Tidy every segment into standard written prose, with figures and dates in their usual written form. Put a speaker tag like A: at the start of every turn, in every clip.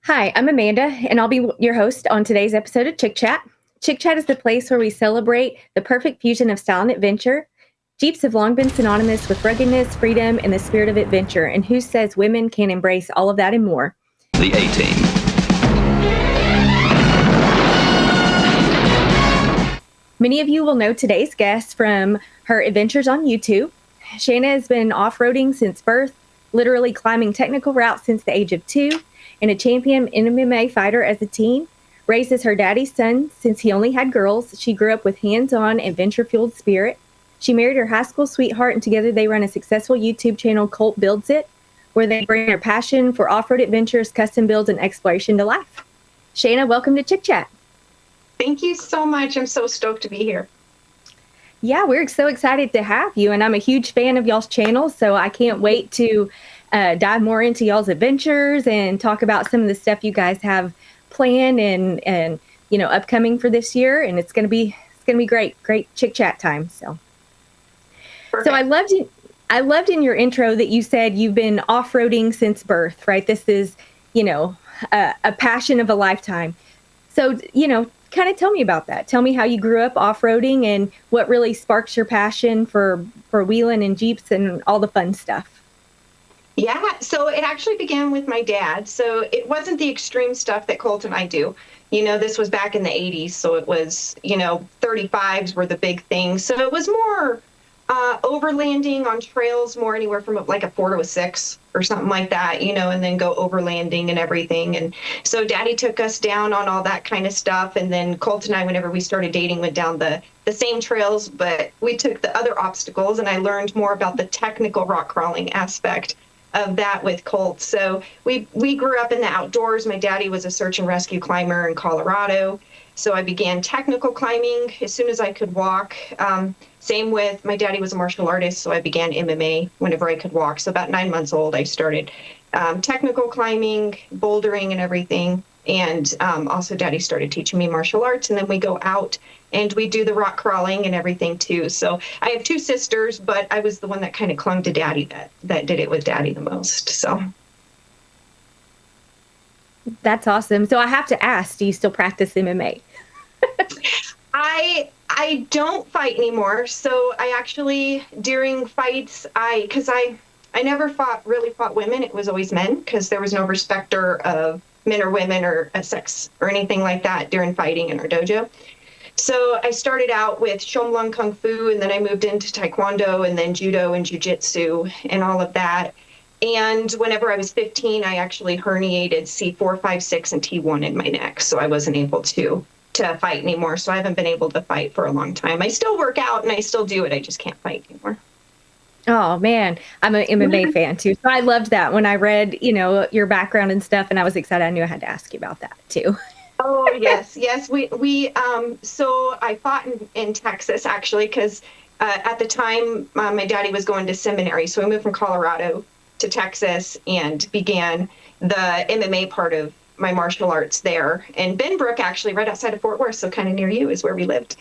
A: Hi, I'm Amanda, and I'll be your host on today's episode of Chick Chat. Chick Chat is the place where we celebrate the perfect fusion of style and adventure. Jeeps have long been synonymous with ruggedness, freedom, and the spirit of adventure, and who says women can't embrace all of that and more?
B: The A-Team.
A: Many of you will know today's guest from her adventures on YouTube. Shanna has been off-roading since birth, literally climbing technical routes since the age of 2, and a champion MMA fighter as a teen. Raises her daddy's son since he only had girls. She grew up with hands-on, adventure-fueled spirit. She married her high school sweetheart, and together they run a successful YouTube channel, Colt Builds It, where they bring their passion for off-road adventures, custom builds, and exploration to life. Shanna, welcome to Chick Chat.
C: Thank you so much. I'm so stoked to be here.
A: Yeah, we're so excited to have you, and I'm a huge fan of y'all's channel, so I can't wait to dive more into y'all's adventures and talk about some of the stuff you guys have planned and upcoming for this year. And it's gonna be great Chick Chat time. So I loved in your intro that you said you've been off-roading since birth, right? This is a passion of a lifetime. So kind of tell me about that. Tell me how you grew up off-roading and what really sparks your passion for wheeling and Jeeps and all the fun stuff.
C: Yeah, so it actually began with my dad. So it wasn't the extreme stuff that Colt and I do. This was back in the 80s, so it was, 35s were the big thing. So it was more overlanding on trails, more anywhere from like a 4 to a 6 or something like that, and then go overlanding and everything. And so Daddy took us down on all that kind of stuff. And then Colt and I, whenever we started dating, went down the same trails, but we took the other obstacles, and I learned more about the technical rock crawling aspect of that with Colt. So we grew up in the outdoors. My daddy was a search and rescue climber in Colorado. So I began technical climbing as soon as I could walk. Same with my daddy was a martial artist, so I began MMA whenever I could walk. So about 9 months old, I started technical climbing, bouldering, and everything. And also Daddy started teaching me martial arts, and then we go out and we do the rock crawling and everything too. So I have 2 sisters, but I was the one that kind of clung to Daddy that did it with Daddy the most. So
A: that's awesome. So I have to ask, do you still practice MMA?
C: I don't fight anymore. So I actually, during fights, because I never really fought women. It was always men, because there was no respecter of men or women or sex or anything like that during fighting in our dojo. So I started out with Shomlong Kung Fu, and then I moved into Taekwondo and then Judo and Jiu-Jitsu and all of that. And whenever I was 15, I actually herniated C4, 5, 6, and T1 in my neck. So I wasn't able to fight anymore. So I haven't been able to fight for a long time. I still work out and I still do it. I just can't fight anymore.
A: Oh man, I'm an MMA fan too. So I loved that when I read, your background and stuff, and I was excited. I knew I had to ask you about that too.
C: Oh yes. So I fought in Texas actually, because at the time my daddy was going to seminary. So I moved from Colorado to Texas and began the MMA part of my martial arts there. And Benbrook, actually right outside of Fort Worth, so kind of near you, is where we lived.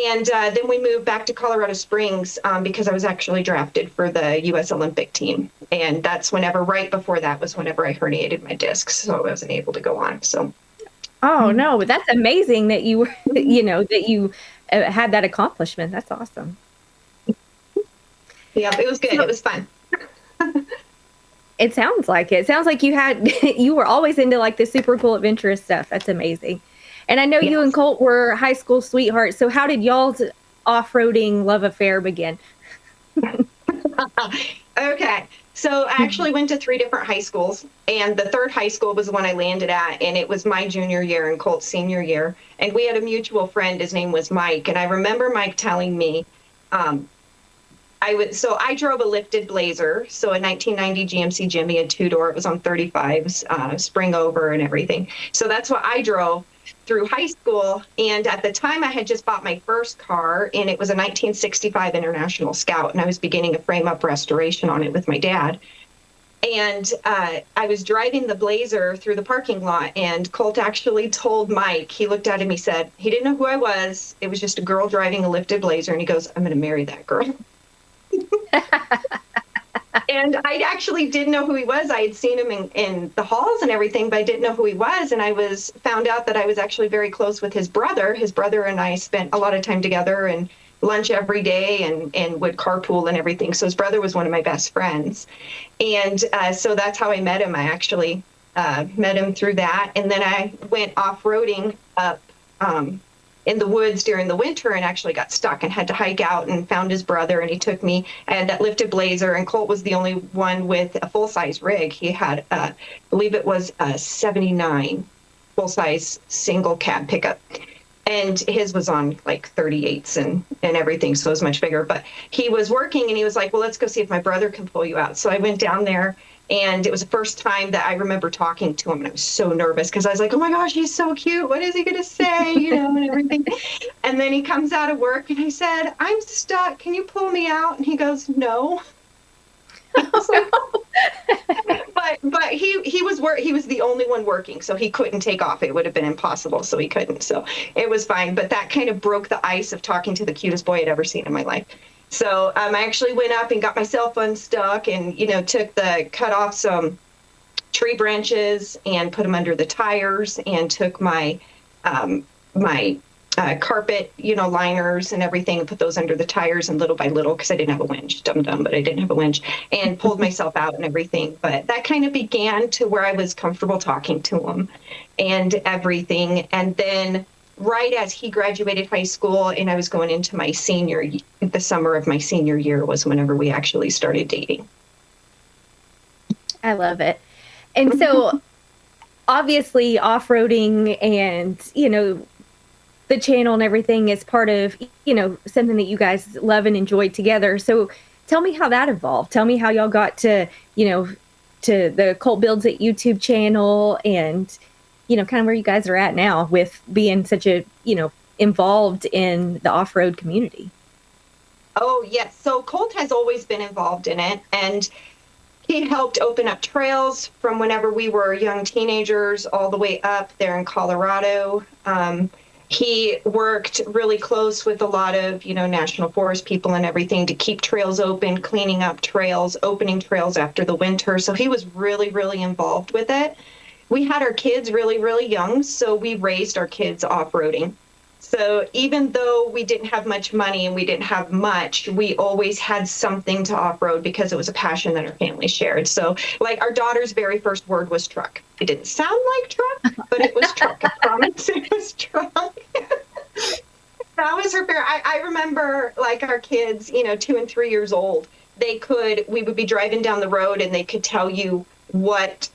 C: And then we moved back to Colorado Springs because I was actually drafted for the U.S. Olympic team. And that's right before that was whenever I herniated my discs, so I wasn't able to go on. So.
A: Oh no, but that's amazing that you were, that you had that accomplishment. That's awesome.
C: Yeah, it was good. It was fun.
A: It sounds like it. It sounds like you were always into like the super cool adventurous stuff. That's amazing. And I know you and Colt were high school sweethearts. So how did y'all's off-roading love affair begin?
C: Okay. So I actually went to 3 different high schools, and the 3rd high school was the one I landed at, and it was my junior year and Colt's senior year. And we had a mutual friend. His name was Mike. And I remember Mike telling me, I drove a lifted Blazer, so a 1990 GMC Jimmy, a 2-door. It was on 35s, spring over and everything. So that's what I drove through high school. And at the time, I had just bought my first car, and it was a 1965 International Scout, and I was beginning a frame-up restoration on it with my dad. And I was driving the Blazer through the parking lot, and Colt actually told Mike, he looked at him, he said, he didn't know who I was. It was just a girl driving a lifted Blazer, and he goes, "I'm going to marry that girl." And I actually didn't know who he was. I had seen him in the halls and everything, but I didn't know who he was. And I was found out that I was actually very close with his brother. His brother and I spent a lot of time together and lunch every day and would carpool and everything. So his brother was one of my best friends. And so that's how I met him. I actually met him through that. And then I went off-roading up in the woods during the winter and actually got stuck and had to hike out, and found his brother, and he took me. I had that lifted Blazer, and Colt was the only one with a full-size rig. He had, I believe it was a 79 full-size single cab pickup. And his was on like 38s and everything, so it was much bigger. But he was working, and he was like, well, let's go see if my brother can pull you out. So I went down there, and it was the first time that I remember talking to him, and I was so nervous because I was like, oh my gosh, he's so cute. What is he going to say? You know, and everything. And then he comes out of work, and I said, I'm stuck. Can you pull me out? And he goes, no. But he was the only one working, so he couldn't take off. It would have been impossible, so he couldn't. So it was fine. But that kind of broke the ice of talking to the cutest boy I'd ever seen in my life. So I actually went up and got myself unstuck, and cut off some tree branches and put them under the tires, and took my carpet, liners and everything, and put those under the tires, and little by little, because I didn't have a winch, dumb, but I didn't have a winch, and pulled myself out and everything. But that kind of began to where I was comfortable talking to him and everything. And then right as he graduated high school and I was going into my the summer of my senior year was whenever we actually started dating.
A: I love it. And so obviously off-roading and, the channel and everything is part of, something that you guys love and enjoy together. So tell me how that evolved. Tell me how y'all got to, to the Colt Builds It YouTube channel, and, kind of where you guys are at now with being such a, involved in the off-road community.
C: Oh, yes. So Colt has always been involved in it, and he helped open up trails from whenever we were young teenagers all the way up there in Colorado. He worked really close with a lot of, national forest people and everything to keep trails open, cleaning up trails, opening trails after the winter. So he was really, really involved with it. We had our kids really, really young, so we raised our kids off-roading. So even though we didn't have much money and we didn't have much, we always had something to off-road because it was a passion that our family shared. So like our daughter's very first word was truck. It didn't sound like truck, but it was truck. I promise it was truck. That was her favorite. I remember like our kids, 2 and 3 years old, we would be driving down the road and they could tell you what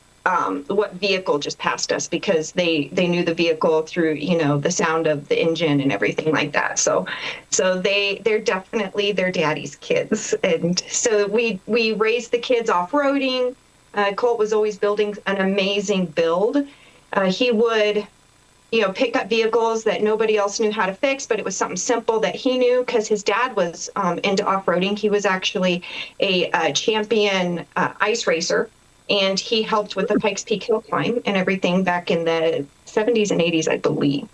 C: vehicle just passed us because they knew the vehicle through, the sound of the engine and everything like that. So they're definitely their daddy's kids. And so we raised the kids off-roading. Colt was always building an amazing build. He would, pick up vehicles that nobody else knew how to fix, but it was something simple that he knew because his dad was into off-roading. He was actually a champion ice racer. And he helped with the Pikes Peak Hill Climb and everything back in the 70s and 80s, I believe.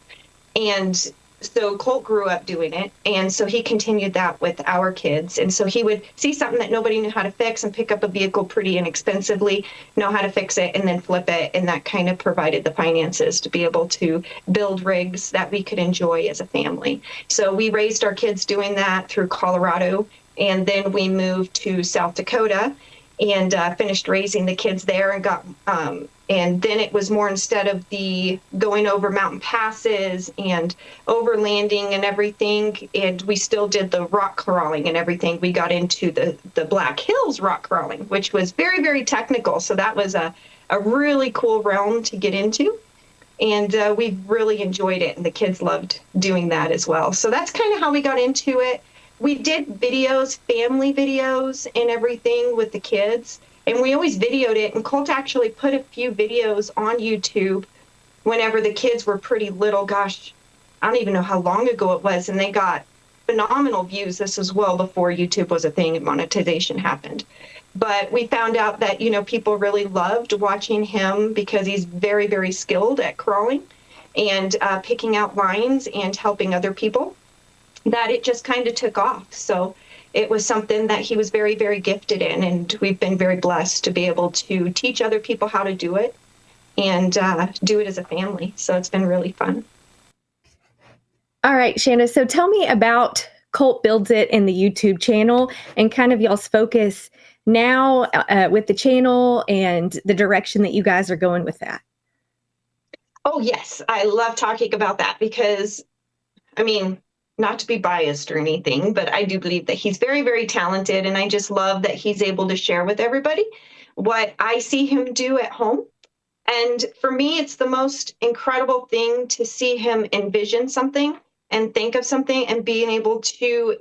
C: And so Colt grew up doing it. And so he continued that with our kids. And so he would see something that nobody knew how to fix and pick up a vehicle pretty inexpensively, know how to fix it, and then flip it. And that kind of provided the finances to be able to build rigs that we could enjoy as a family. So we raised our kids doing that through Colorado. And then we moved to South Dakota and finished raising the kids there, and and then it was more, instead of the going over mountain passes and overlanding and everything, and we still did the rock crawling and everything, we got into the Black Hills rock crawling, which was very, very technical. So that was a really cool realm to get into. And we really enjoyed it, and the kids loved doing that as well. So that's kind of how we got into it. We did videos, family videos and everything with the kids, and we always videoed it. And Colt actually put a few videos on YouTube whenever the kids were pretty little. Gosh, I don't even know how long ago it was, and they got phenomenal views. This was well before YouTube was a thing and monetization happened. But we found out that, people really loved watching him because he's very, very skilled at crawling and picking out lines and helping other people, that it just kind of took off. So it was something that he was very, very gifted in. And we've been very blessed to be able to teach other people how to do it and do it as a family. So it's been really fun.
A: All right, Shanna. So tell me about Colt Builds It and the YouTube channel and kind of y'all's focus now with the channel and the direction that you guys are going with that.
C: Oh, yes. I love talking about that because, I mean, not to be biased or anything, but I do believe that he's very, very talented. And I just love that he's able to share with everybody what I see him do at home. And for me, it's the most incredible thing to see him envision something and think of something and being able to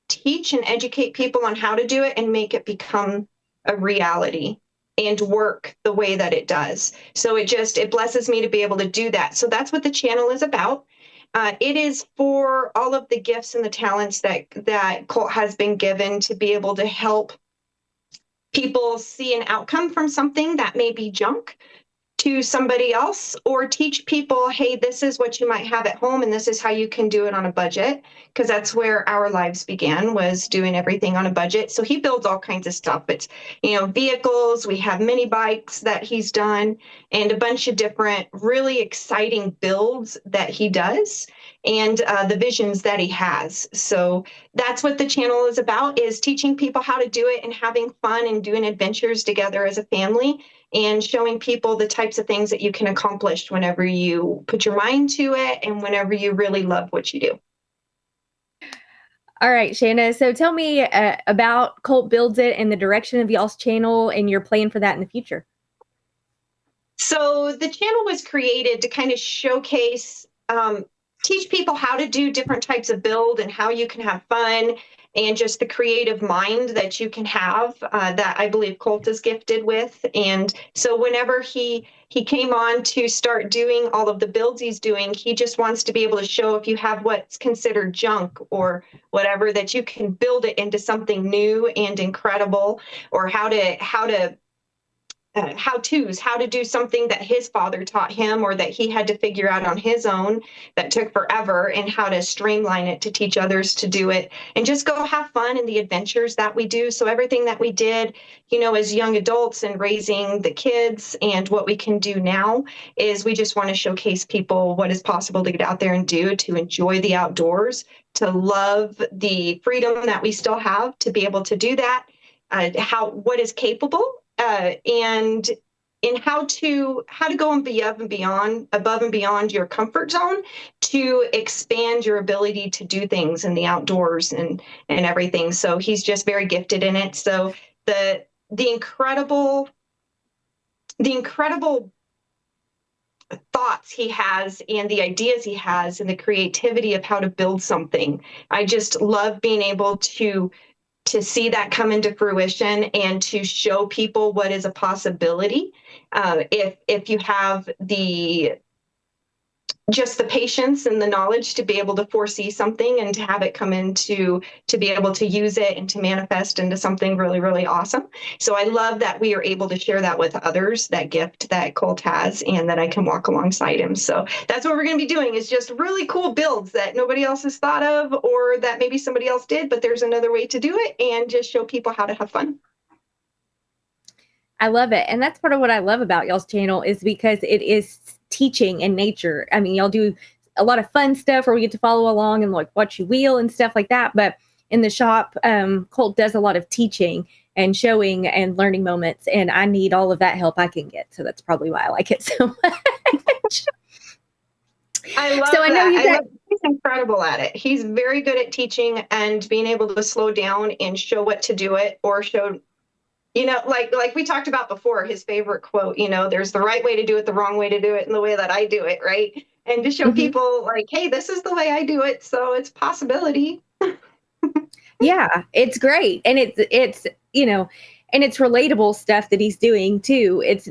C: teach and educate people on how to do it and make it become a reality and work the way that it does. So it blesses me to be able to do that. So that's what the channel is about. It is for all of the gifts and the talents that Colt has been given to be able to help people see an outcome from something that may be junk to somebody else, or teach people, hey, this is what you might have at home and this is how you can do it on a budget, because that's where our lives began, was doing everything on a budget. So he builds all kinds of stuff. It's, vehicles, we have mini bikes that he's done, and a bunch of different really exciting builds that he does, and the visions that he has. So that's what the channel is about, is teaching people how to do it and having fun and doing adventures together as a family, and showing people the types of things that you can accomplish whenever you put your mind to it and whenever you really love what you do.
A: All right, Shanna. So tell me about Colt Builds It and the direction of y'all's channel and your plan for that in the future.
C: So the channel was created to kind of showcase, teach people how to do different types of build and how you can have fun, and just the creative mind that you can have, that I believe Colt is gifted with. And so whenever he came on to start doing all of the builds he's doing, he just wants to be able to show, if you have what's considered junk or whatever, that you can build it into something new and incredible, or how-tos, how to do something that his father taught him or that he had to figure out on his own that took forever, and how to streamline it to teach others to do it and just go have fun in the adventures that we do. So everything that we did, as young adults and raising the kids, and what we can do now, is we just want to showcase people what is possible to get out there and do, to enjoy the outdoors, to love the freedom that we still have to be able to do that, what is capable, and in how to go above and beyond your comfort zone, to expand your ability to do things in the outdoors and everything. So he's just very gifted in it. So the incredible thoughts he has and the ideas he has and the creativity of how to build something, I just love being able to see that come into fruition and to show people what is a possibility. If you have just the patience and the knowledge to be able to foresee something and to have it come into, to be able to use it and to manifest into something really, really awesome. So I love that we are able to share that with others, that gift that Colt has, and that I can walk alongside him. So that's what we're going to be doing, is just really cool builds that nobody else has thought of, or that maybe somebody else did, but there's another way to do it, and just show people how to have fun.
A: I love it. And that's part of what I love about y'all's channel, is because it is teaching in nature. I mean, y'all do a lot of fun stuff where we get to follow along and like watch you wheel and stuff like that. But in the shop, Colt does a lot of teaching and showing and learning moments. And I need all of that help I can get. So that's probably why I like it so much.
C: I love
A: so I know
C: that. He's incredible at it. He's very good at teaching and being able to slow down and show what to do it, or show, like we talked about before, his favorite quote, there's the right way to do it, the wrong way to do it, and the way that I do it, right? And to show people like, hey, this is the way I do it, so it's a possibility.
A: Yeah, it's great. And it's and it's relatable stuff that he's doing too. It's,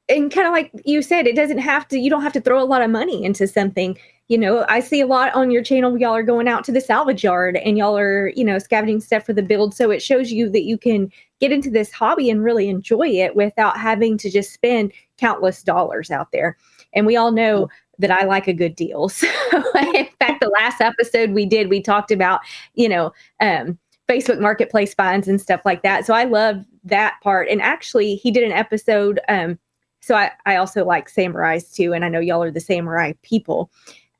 A: and kind of like you said, you don't have to throw a lot of money into something. I see a lot on your channel, y'all are going out to the salvage yard and y'all are, scavenging stuff for the build. So it shows you that you can get into this hobby and really enjoy it without having to just spend countless dollars out there. And we all know that I like a good deal. So in fact, the last episode we talked about, you know, Facebook Marketplace finds and stuff like that. So I love that part. And actually, he did an episode. So I also like samurais too. And I know y'all are the samurai people,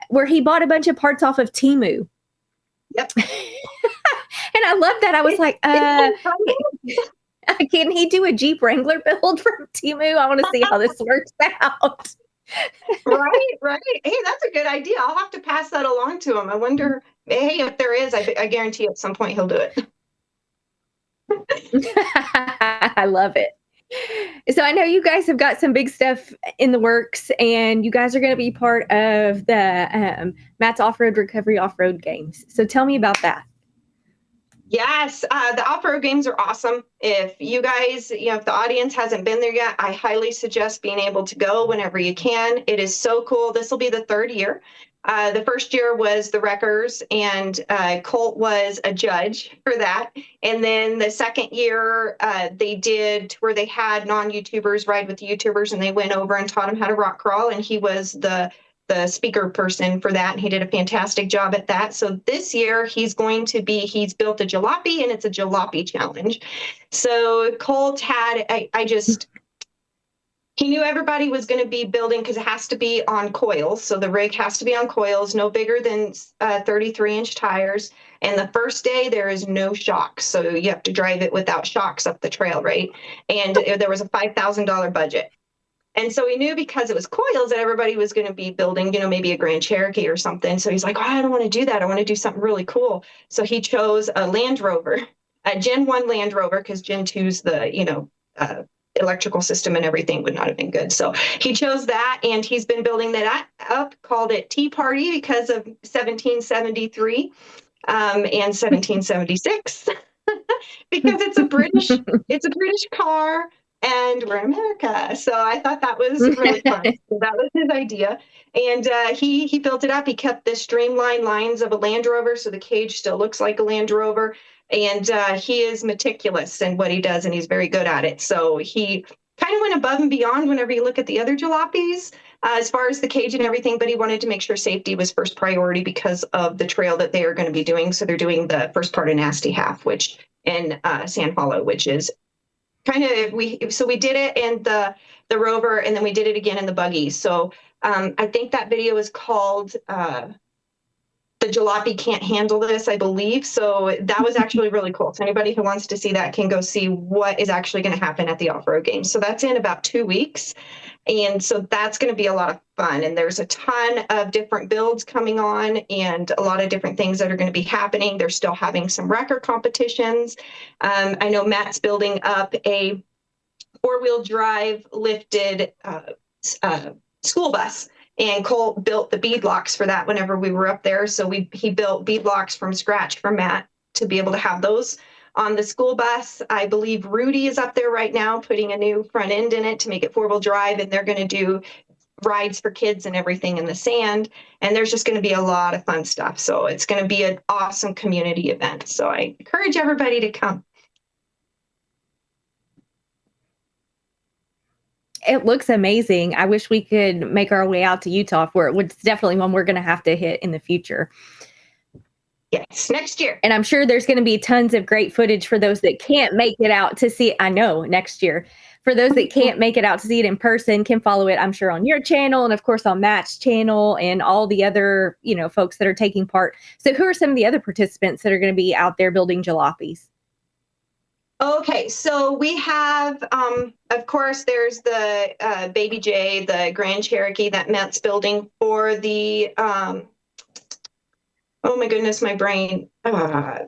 A: where he bought a bunch of parts off of Temu.
C: Yep.
A: And I love that. I was like, can he do a Jeep Wrangler build from Temu? I want to see how this works out.
C: Right. Hey, that's a good idea. I'll have to pass that along to him. I wonder, hey, if there is, I guarantee at some point he'll do it.
A: I love it. So I know you guys have got some big stuff in the works, and you guys are going to be part of the Matt's Off-Road Recovery Off-Road Games. So tell me about that.
C: Yes, the off-road games are awesome. If you guys, if the audience hasn't been there yet, I highly suggest being able to go whenever you can. It is so cool. This will be the third year. The first year was the Wreckers, and Colt was a judge for that. And then the second year, they did where they had non-YouTubers ride with the YouTubers, and they went over and taught them how to rock crawl, and he was the speaker person for that, and he did a fantastic job at that. So this year he's built a jalopy, and it's a jalopy challenge. So Colt had, he knew everybody was going to be building because it has to be on coils. So the rig has to be on coils, no bigger than 33-inch tires. And the first day there is no shocks. So you have to drive it without shocks up the trail, right? And there was a $5,000 budget. And so he knew because it was coils that everybody was going to be building, maybe a Grand Cherokee or something. So he's like, oh, I don't want to do that. I want to do something really cool. So he chose a Land Rover, a Gen 1 Land Rover, because Gen 2's the, electrical system and everything would not have been good. So he chose that, and he's been building that up, called it Tea Party because of 1773 and 1776. Because it's a British car, and we're in America. So I thought that was really fun. So that was his idea. And he built it up. He kept the streamlined lines of a Land Rover, so the cage still looks like a Land Rover. And he is meticulous in what he does, and he's very good at it. So he kind of went above and beyond whenever you look at the other jalopies as far as the cage and everything, but he wanted to make sure safety was first priority because of the trail that they are going to be doing. So they're doing the first part of Nasty Half, which in Sand Hollow, which is kind of we did it in the Rover, and then we did it again in the buggy. So I think that video is called The Jalopy Can't Handle This, I believe. So that was actually really cool. So anybody who wants to see that can go see what is actually going to happen at the off-road game. So that's in about 2 weeks. And so that's going to be a lot of fun. And there's a ton of different builds coming on, and a lot of different things that are going to be happening. They're still having some wrecker competitions. I know Matt's building up a 4-wheel drive lifted school bus. And Colt built the beadlocks for that whenever we were up there. So he built beadlocks from scratch for Matt to be able to have those on the school bus. I believe Rudy is up there right now putting a new front end in it to make it 4-wheel drive, and they're going to do rides for kids and everything in the sand. And there's just going to be a lot of fun stuff. So it's going to be an awesome community event. So I encourage everybody to come.
A: It looks amazing. I wish we could make our way out to Utah for it. It's definitely one we're going to have to hit in the future.
C: Yes, next year.
A: And I'm sure there's going to be tons of great footage for those that can't make it out to see it. I know, next year. For those that can't make it out to see it in person, can follow it, I'm sure, on your channel, and of course on Matt's channel, and all the other, folks that are taking part. So who are some of the other participants that are going to be out there building jalopies?
C: Okay, so we have, of course, there's the Baby J, the Grand Cherokee that Matt's building for the, oh my goodness, my brain,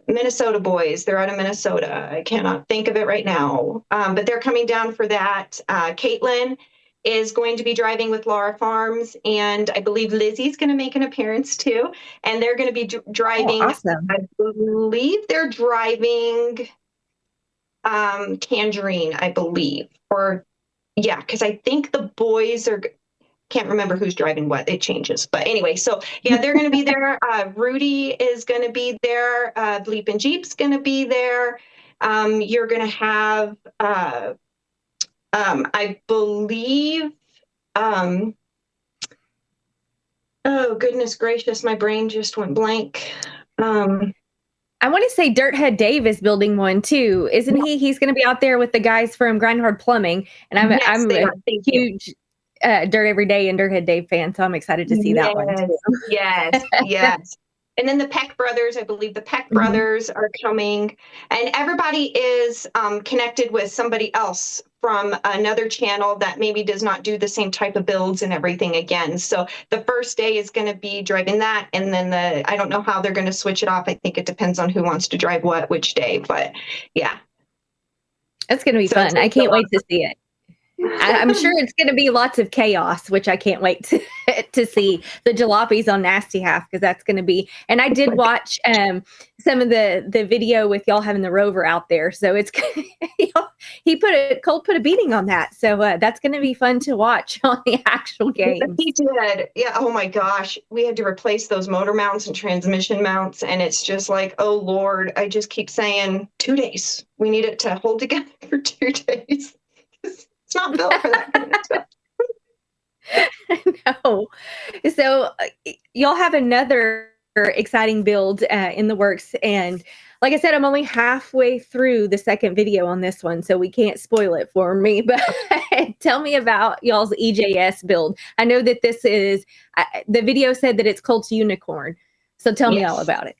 C: Minnesota boys. They're out of Minnesota. I cannot think of it right now, but they're coming down for that. Caitlin is going to be driving with Laura Farms, and I believe Lizzie's going to make an appearance too, and they're going to be driving,
A: oh, awesome.
C: I believe they're driving Tangerine, I believe, because I think the boys can't remember who's driving what. It changes, but anyway, so yeah, they're going to be there. Rudy is going to be there. Bleep and Jeep's going to be there. You're going to have, I believe, Oh, goodness gracious, my brain just went blank. Um,
A: I want to say Dirthead Dave is building one too, isn't he? He's going to be out there with the guys from Grindhard Plumbing, and
C: yes,
A: I'm
C: they
A: a
C: are. Thank you.
A: huge Dirt Every Day and Dirthead Dave fan, so I'm excited to see that one
C: Yes,
A: too.
C: yes, yes. And then the Peck brothers, I believe the Peck
A: Mhm.
C: brothers are coming, and everybody is connected with somebody else from another channel that maybe does not do the same type of builds and everything again. So the first day is going to be driving that, and then I don't know how they're going to switch it off. I think it depends on who wants to drive what which day, but yeah.
A: It's going to be
C: So it's
A: fun. I
C: going to be a
A: can't
C: lot
A: wait to see it. I'm sure it's going to be lots of chaos, which I can't wait to to see the jalopies on Nasty Half because that's going to be. And I did watch some of the video with y'all having the rover out there, so it's Colt put a beating on that, so that's going to be fun to watch on the actual games.
C: He did. Yeah. Oh my gosh. We had to replace those motor mounts and transmission mounts. And it's just like, oh Lord, I just keep saying 2 days. We need it to hold together for 2 days. It's not built for that kind of stuff.
A: No, so y'all have another exciting build in the works, and like I said, I'm only halfway through the second video on this one, so we can't spoil it for me. But tell me about y'all's EJS build. I know that this is the video said that it's Colt's Unicorn, so tell me all
C: Yes.
A: about it.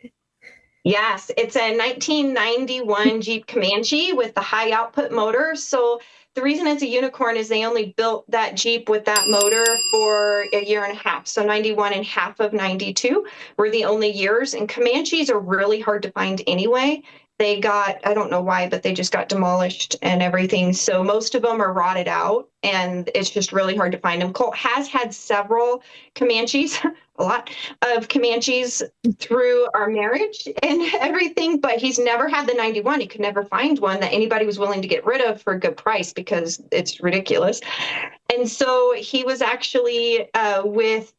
C: Yes, it's a 1991 Jeep Comanche with the high output motor. So the reason it's a unicorn is they only built that Jeep with that motor for a year and a half. So 91 and half of 92 were the only years. And Comanches are really hard to find anyway. They got, I don't know why, but they just got demolished and everything. So most of them are rotted out and it's just really hard to find them. Colt has had several Comanches, a lot of Comanches through our marriage and everything, but he's never had the 91. He could never find one that anybody was willing to get rid of for a good price because it's ridiculous. And so he was actually with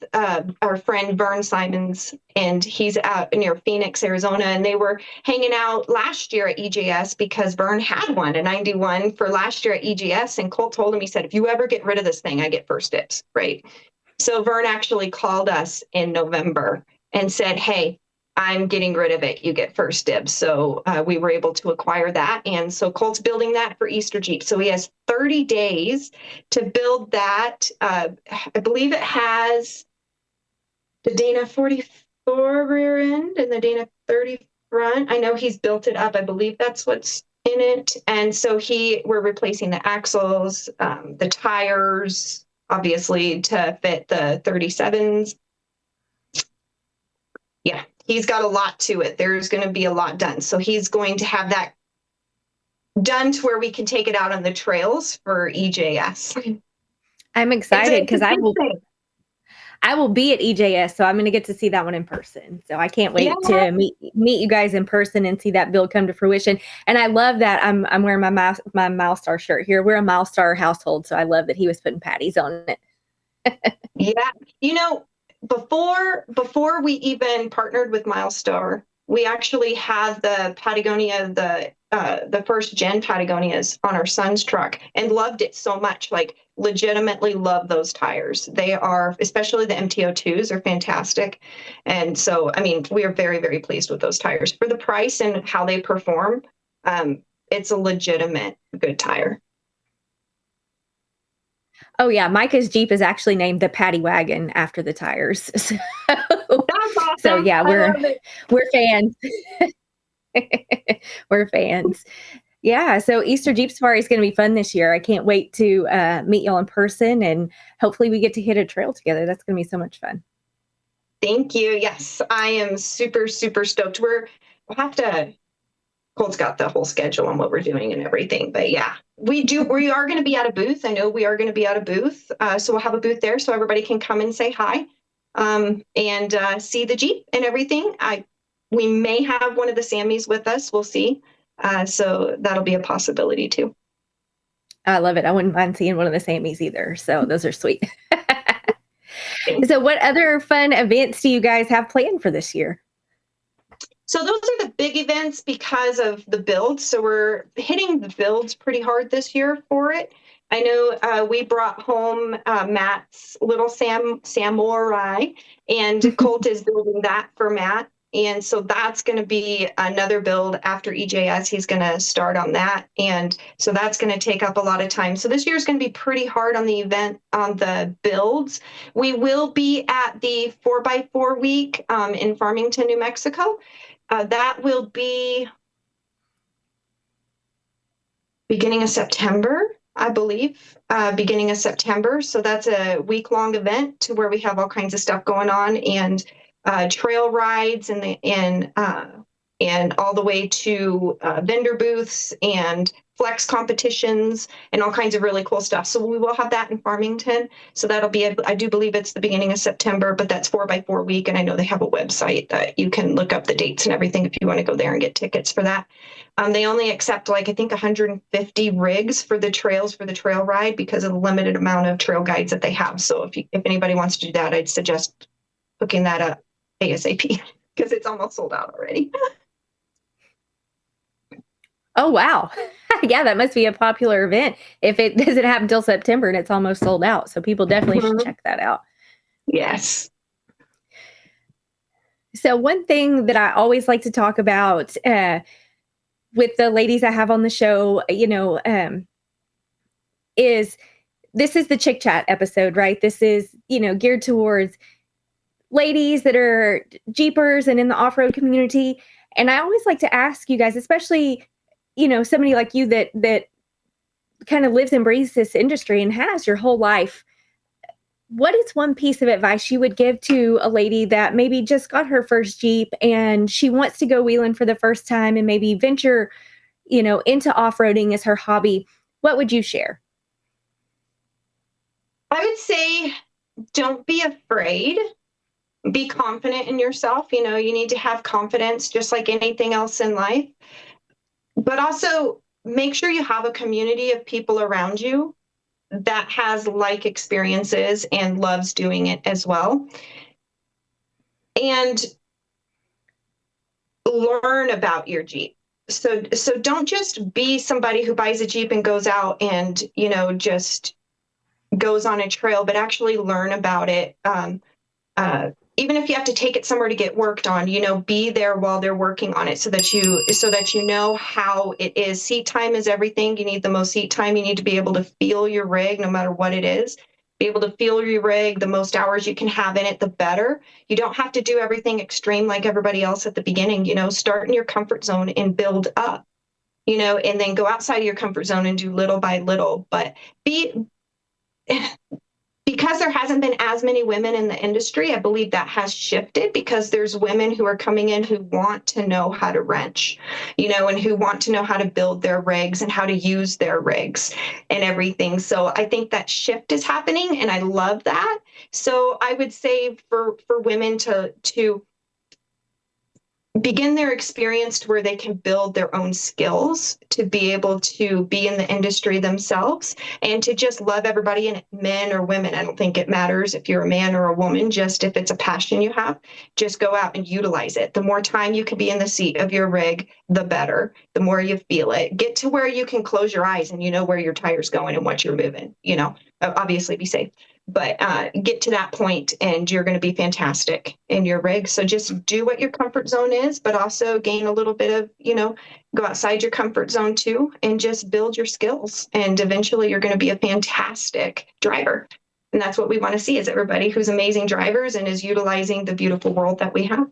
C: our friend Vern Simons, and he's out near Phoenix, Arizona, and they were hanging out last year at EJS because Vern had one, a 91 for last year at EJS, and Colt told him, he said, if you ever get rid of this thing, I get first dibs, right? So Vern actually called us in November and said, hey, I'm getting rid of it. You get first dibs. So we were able to acquire that. And so Colt's building that for Easter Jeep. So he has 30 days to build that. I believe it has the Dana 44 rear end and the Dana 30 front. I know he's built it up. I believe that's what's in it. And so we're replacing the axles, the tires, obviously to fit the 37s. Yeah, he's got a lot to it. There's going to be a lot done. So he's going to have that done to where we can take it out on the trails for EJS.
A: I'm excited
C: It's a
A: because I
C: big
A: will
C: thing.
A: I will be at EJS, so I'm going to get to see that one in person. So I can't
C: Yeah,
A: wait to meet you guys in person and see that build come to fruition. And I love that I'm wearing my Milestar shirt here. We're a Milestar household, so I love that he was putting patties on it.
C: yeah. You know, before we even partnered with Milestar, we actually had the Patagonia, the first gen Patagonias on our son's truck and loved it so much, like legitimately love those tires. They are, especially the MTO2s are fantastic. And so, I mean, we are very, very pleased with those tires for the price and how they perform. It's a legitimate good tire.
A: Oh yeah, Micah's Jeep is actually named the Paddy Wagon after the tires.
C: That's
A: So
C: awesome.
A: yeah,
C: I love it.
A: we're fans. We're fans. Yeah, so Easter Jeep Safari is going to be fun this year. I can't wait to meet y'all in person, and hopefully we get to hit a trail together. That's going to be so much fun.
C: Thank you. Yes, I am super, super stoked. We'll have to, Colt's got the whole schedule on what we're doing and everything. But yeah, we are going to be at a booth. I know we are going to be at a booth. So we'll have a booth there so everybody can come and say hi and see the Jeep and everything. We may have one of the Sammys with us. We'll see. So that'll be a possibility too.
A: I love it. I wouldn't mind seeing one of the Sammys either. So those are sweet. So what other fun events do you guys have planned for this year?
C: So those are the big events because of the build. So we're hitting the builds pretty hard this year for it. I know we brought home Matt's little samurai, and Colt is building that for Matt. And so that's going to be another build after EJS. He's going to start on that. And so that's going to take up a lot of time. So this year is going to be pretty hard on the event, on the builds. We will be at the 4x4 week in Farmington, New Mexico. That will be beginning of September, I believe, beginning of September. So that's a week-long event to where we have all kinds of stuff going on, and trail rides and all the way to vendor booths and flex competitions and all kinds of really cool stuff. So we will have that in Farmington. So that'll be, I do believe it's the beginning of September, but that's 4x4 week. And I know they have a website that you can look up the dates and everything if you want to go there and get tickets for that. They only accept like, I think 150 rigs for the trails for the trail ride because of the limited amount of trail guides that they have. So if anybody wants to do that, I'd suggest hooking that up ASAP because it's almost sold out already.
A: Oh, wow. Yeah, that must be a popular event if it doesn't happen until September and it's almost sold out. So people definitely should check that out.
C: Yes.
A: So one thing that I always like to talk about with the ladies I have on the show, is this is the Chick Chat episode, right? This is, geared towards ladies that are Jeepers and in the off-road community. And I always like to ask you guys, especially, somebody like you that kind of lives and breathes this industry and has your whole life. What is one piece of advice you would give to a lady that maybe just got her first Jeep and she wants to go wheeling for the first time and maybe venture, into off-roading as her hobby? What would you share?
C: I would say don't be afraid. Be confident in yourself. You need to have confidence just like anything else in life. But also make sure you have a community of people around you that has like experiences and loves doing it as well. And learn about your Jeep. So don't just be somebody who buys a Jeep and goes out and, just goes on a trail, but actually learn about it. Even if you have to take it somewhere to get worked on, be there while they're working on it so that you know how it is. Seat time is everything. You need the most seat time. You need to be able to feel your rig no matter what it is. Be able to feel your rig. The most hours you can have in it, the better. You don't have to do everything extreme like everybody else at the beginning. Start in your comfort zone and build up, and then go outside of your comfort zone and do little by little. But because there hasn't been as many women in the industry, I believe that has shifted because there's women who are coming in who want to know how to wrench, and who want to know how to build their rigs and how to use their rigs and everything. So I think that shift is happening and I love that. So I would say for women to begin their experience to where they can build their own skills to be able to be in the industry themselves and to just love everybody, and men or women. I don't think it matters if you're a man or a woman, just if it's a passion you have, just go out and utilize it. The more time you can be in the seat of your rig, the better, the more you feel it. Get to where you can close your eyes and you know where your tire's going and what you're moving, obviously be safe. But get to that point and you're going to be fantastic in your rig. So just do what your comfort zone is, but also gain a little bit of, go outside your comfort zone too, and just build your skills. And eventually you're going to be a fantastic driver. And that's what we want to see, is everybody who's amazing drivers and is utilizing the beautiful world that we have.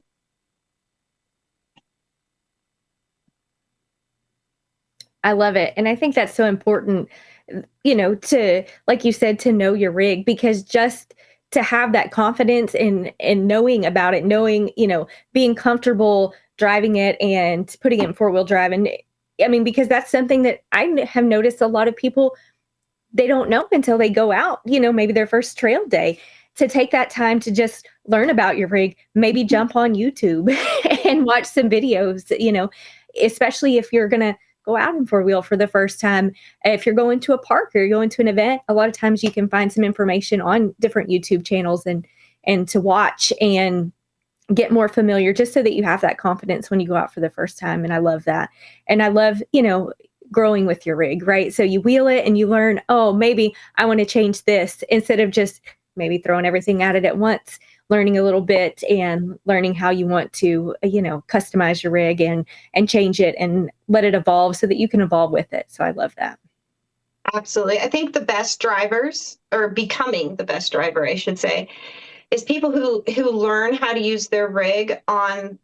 A: I love it. And I think that's so important, to, like you said, to know your rig, because just to have that confidence in knowing about it, knowing, being comfortable driving it and putting it in 4-wheel drive. And I mean, because that's something that I have noticed a lot of people, they don't know until they go out, maybe their first trail day, to take that time to just learn about your rig, maybe jump on YouTube and watch some videos, especially if you're going to go out in 4-wheel for the first time. If you're going to a park or you're going to an event, a lot of times you can find some information on different YouTube channels and to watch and get more familiar, just so that you have that confidence when you go out for the first time. And I love that. And I love, growing with your rig, right? So you wheel it and you learn, oh, maybe I want to change this instead of just maybe throwing everything at it at once, learning a little bit and learning how you want to, customize your rig and change it and let it evolve so that you can evolve with it. So I love that.
C: Absolutely. I think the best drivers, or becoming the best driver, I should say, is people who learn how to use their rig on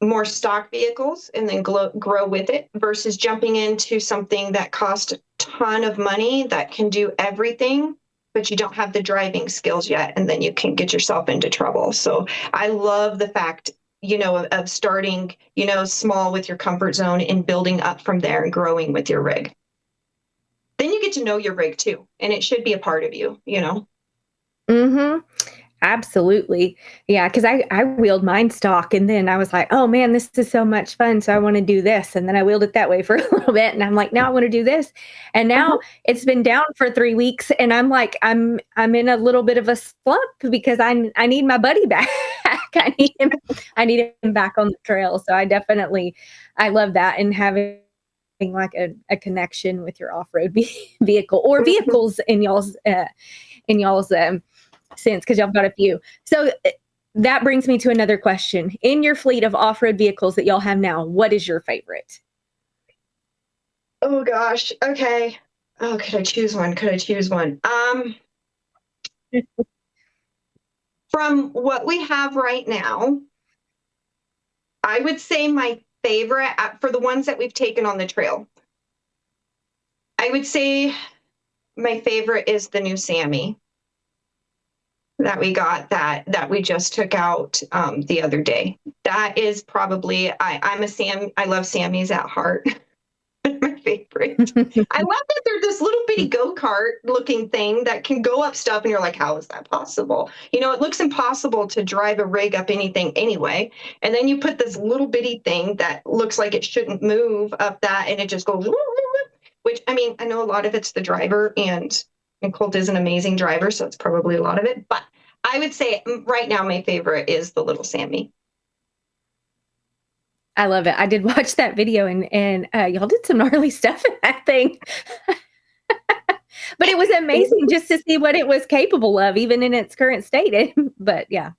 C: more stock vehicles and then grow with it versus jumping into something that costs a ton of money that can do everything, but you don't have the driving skills yet, and then you can get yourself into trouble. So I love the fact, of starting, small with your comfort zone and building up from there and growing with your rig. Then you get to know your rig too, and it should be a part of you.
A: Mm-hmm. Absolutely. Yeah, because I wheeled mine stock and then I was like, oh man, this is so much fun. So I want to do this. And then I wheeled it that way for a little bit. And I'm like, now I want to do this. And
C: Uh-huh.
A: now it's been down for 3 weeks. And I'm like, I'm in a little bit of a slump because I need my buddy back. I need him back on the trail. So I love that, and having like a connection with your off-road vehicle or
C: Mhm.
A: vehicles in y'all's sense, because y'all got a few. So that brings me to another question. In your fleet of off-road vehicles that y'all have now, what is your favorite?
C: Oh gosh. Okay. Oh, could I choose one? Could I choose one? From what we have right now, I would say my favorite for the ones that we've taken on the trail. I would say my favorite is the new Sammy that we got that we just took out the other day. That is probably I love Sammys at heart. My favorite. I love that they're this little bitty go-kart looking thing that can go up stuff, and you're like, how is that possible? It looks impossible to drive a rig up anything anyway. And then you put this little bitty thing that looks like it shouldn't move up that, and it just goes, which, I mean, I know a lot of it's the driver, and Colt is an amazing driver, so it's probably a lot of it. But I would say right now my favorite is the little Sammy.
A: I love it. I did watch that video, and y'all did some gnarly stuff in that thing. But it was amazing just to see what it was capable of, even in its current state. But yeah,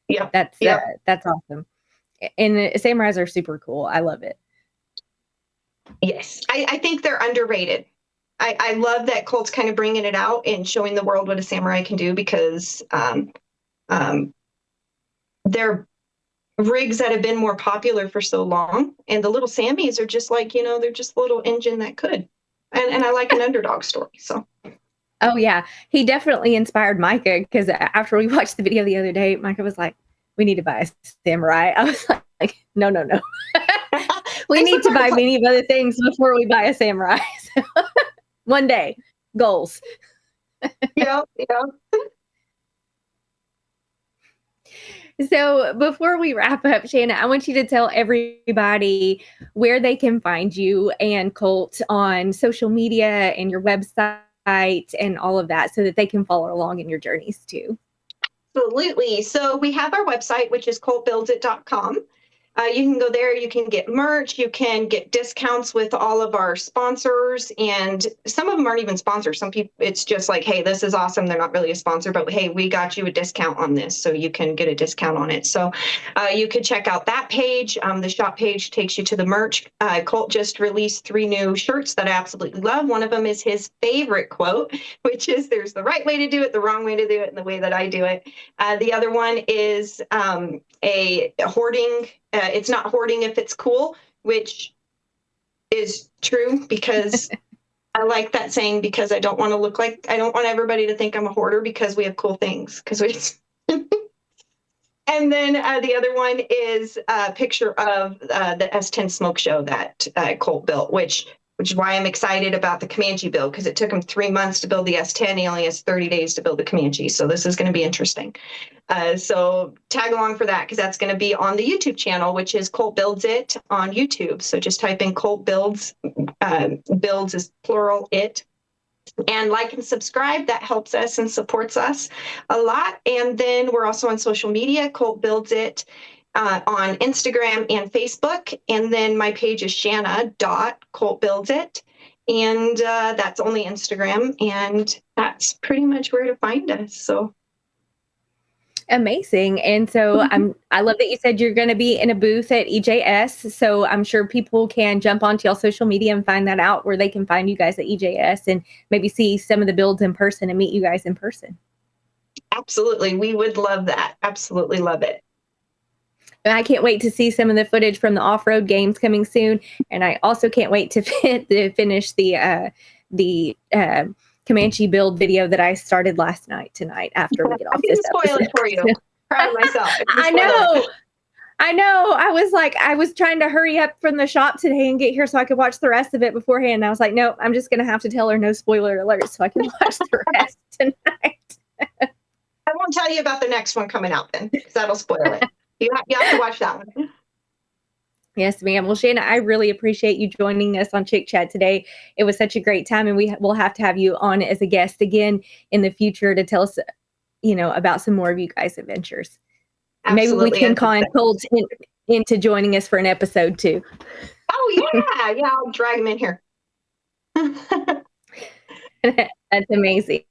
C: Yep.
A: that's uh,
C: Yep.
A: that's awesome. And samurais are super cool. I love it.
C: Yes. I think they're underrated. I love that Colt's kind of bringing it out and showing the world what a samurai can do, because um, they're rigs that have been more popular for so long. And the little Sammys are just like, they're just a little engine that could. And I like an underdog story. So,
A: Oh yeah, he definitely inspired Micah, because after we watched the video the other day, Micah was like, "We need to buy a samurai." I was like, "No, no, no. We
C: there's
A: need
C: the
A: to
C: part
A: buy
C: it's like,
A: many other things before we buy a samurai." So, one day, goals.
C: yeah, yeah.
A: So before we wrap up, Shanna, I want you to tell everybody where they can find you and Colt on social media and your website and all of that, so that they can follow along in your journeys too.
C: Absolutely. So we have our website, which is coltbuildsit.com. You can go there, you can get merch, you can get discounts with all of our sponsors, and some of them aren't even sponsors. Some people, it's just like, hey, this is awesome. They're not really a sponsor, but hey, we got you a discount on this, so you can get a discount on it. So you could check out that page. The shop page takes you to the merch. Colt just released 3 new shirts that I absolutely love. One of them is his favorite quote, which is, there's the right way to do it, the wrong way to do it, and the way that I do it. The other one is a hoarding. It's not hoarding if it's cool, which is true, because I like that saying, because I don't want everybody to think I'm a hoarder, because we have cool things. And then the other one is a picture of the S10 smoke show that Colt built, which is why I'm excited about the Comanche build, because it took him 3 months to build the S10. He only has 30 days to build the Comanche. So this is going to be interesting. So tag along for that, because that's going to be on the YouTube channel, which is Colt Builds It on YouTube. So just type in Colt Builds. Builds is plural, it. And like and subscribe. That helps us and supports us a lot. And then we're also on social media, Colt Builds It. on Instagram and Facebook. And then my page is Shanna.ColtBuildsIt. And that's only Instagram. And that's pretty much where to find us. So
A: amazing. And so I love that you said you're going to be in a booth at EJS. So I'm sure people can jump onto your social media and find that out, where they can find you guys at EJS and maybe see some of the builds in person and meet you guys in person.
C: absolutely. We would love that. Absolutely love it.
A: And I can't wait to see some of the footage from the off-road games coming soon. And I also can't wait to finish the Comanche build video that I started tonight after we get off this episode.
C: Spoil it for you. Proud of myself.
A: I know. I was trying to hurry up from the shop today and get here so I could watch the rest of it beforehand. And I was like, no, I'm just going to have to tell her no spoiler alert so I can watch the rest tonight.
C: I won't tell you about the next one coming out then, because that'll spoil it. You have to watch that one.
A: Yes, ma'am. Well, Shanna, I really appreciate you joining us on Chick Chat today. It was such a great time, and will have to have you on as a guest again in the future to tell us, about some more of you guys' adventures. Absolutely. Maybe we can con Colt into joining us for an episode too.
C: Oh yeah, I'll drag him in here.
A: That's amazing.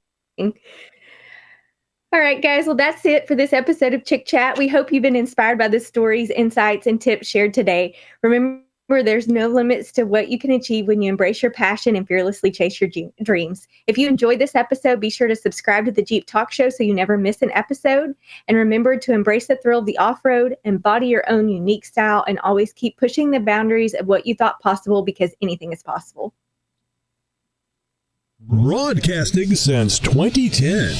A: All right, guys. Well, that's it for this episode of Chick Chat. We hope you've been inspired by the stories, insights, and tips shared today. Remember, there's no limits to what you can achieve when you embrace your passion and fearlessly chase your dreams. If you enjoyed this episode, be sure to subscribe to the Jeep Talk Show so you never miss an episode. And remember to embrace the thrill of the off-road, embody your own unique style, and always keep pushing the boundaries of what you thought possible, because anything is possible.
B: Broadcasting since 2010.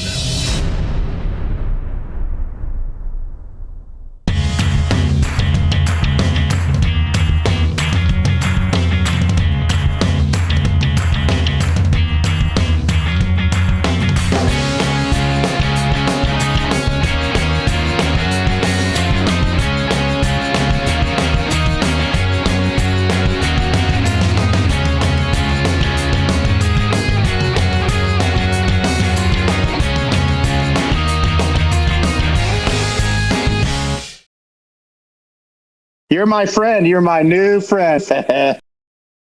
D: You're my friend. You're my new friend.